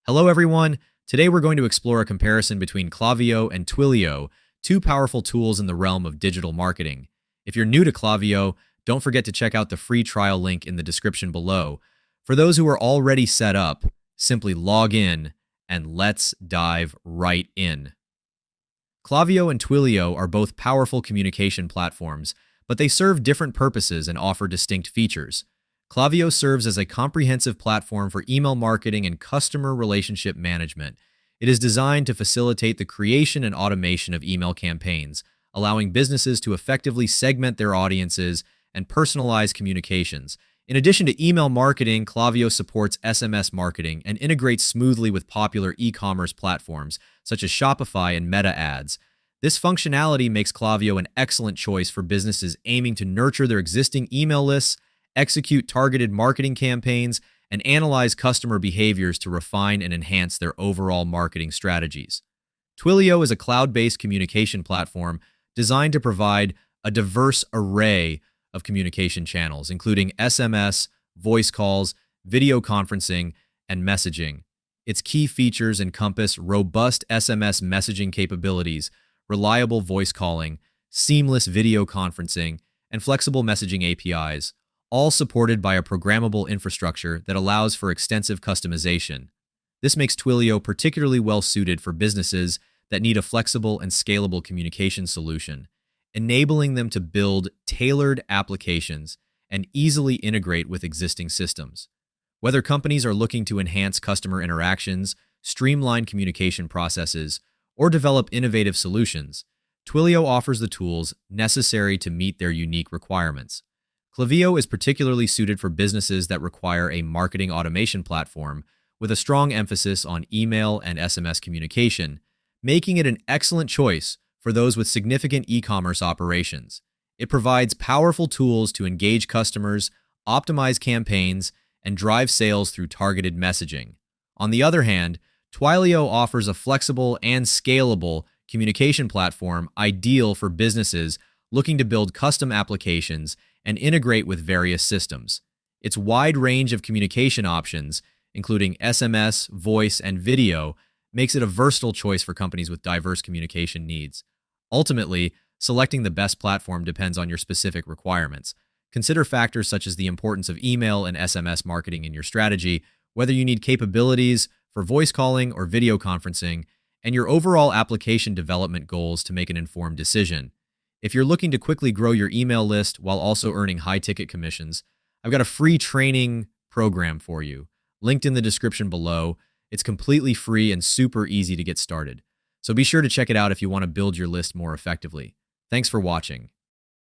Hello everyone! Today we're going to explore a comparison between Klaviyo and Twilio, two powerful tools in the realm of digital marketing. If you're new to Klaviyo, don't forget to check out the free trial link in the description below. For those who are already set up, simply log in and let's dive right in. Klaviyo and Twilio are both powerful communication platforms, but they serve different purposes and offer distinct features. Klaviyo serves as a comprehensive platform for email marketing and customer relationship management. It is designed to facilitate the creation and automation of email campaigns, allowing businesses to effectively segment their audiences and personalize communications. In addition to email marketing, Klaviyo supports SMS marketing and integrates smoothly with popular e-commerce platforms such as Shopify and Meta Ads. This functionality makes Klaviyo an excellent choice for businesses aiming to nurture their existing email lists, execute targeted marketing campaigns, and analyze customer behaviors to refine and enhance their overall marketing strategies. Twilio is a cloud-based communication platform designed to provide a diverse array of communication channels, including SMS, voice calls, video conferencing, and messaging. Its key features encompass robust SMS messaging capabilities, reliable voice calling, seamless video conferencing, and flexible messaging APIs, all supported by a programmable infrastructure that allows for extensive customization. This makes Twilio particularly well-suited for businesses that need a flexible and scalable communication solution, enabling them to build tailored applications and easily integrate with existing systems. Whether companies are looking to enhance customer interactions, streamline communication processes, or develop innovative solutions, Twilio offers the tools necessary to meet their unique requirements. Klaviyo is particularly suited for businesses that require a marketing automation platform with a strong emphasis on email and SMS communication, making it an excellent choice for those with significant e-commerce operations. It provides powerful tools to engage customers, optimize campaigns, and drive sales through targeted messaging. On the other hand, Twilio offers a flexible and scalable communication platform ideal for businesses looking to build custom applications and integrate with various systems. Its wide range of communication options, including SMS, voice, and video, makes it a versatile choice for companies with diverse communication needs. Ultimately, selecting the best platform depends on your specific requirements. Consider factors such as the importance of email and SMS marketing in your strategy, whether you need capabilities for voice calling or video conferencing, and your overall application development goals to make an informed decision. If you're looking to quickly grow your email list while also earning high-ticket commissions, I've got a free training program for you, linked in the description below. It's completely free and super easy to get started. So be sure to check it out if you want to build your list more effectively. Thanks for watching.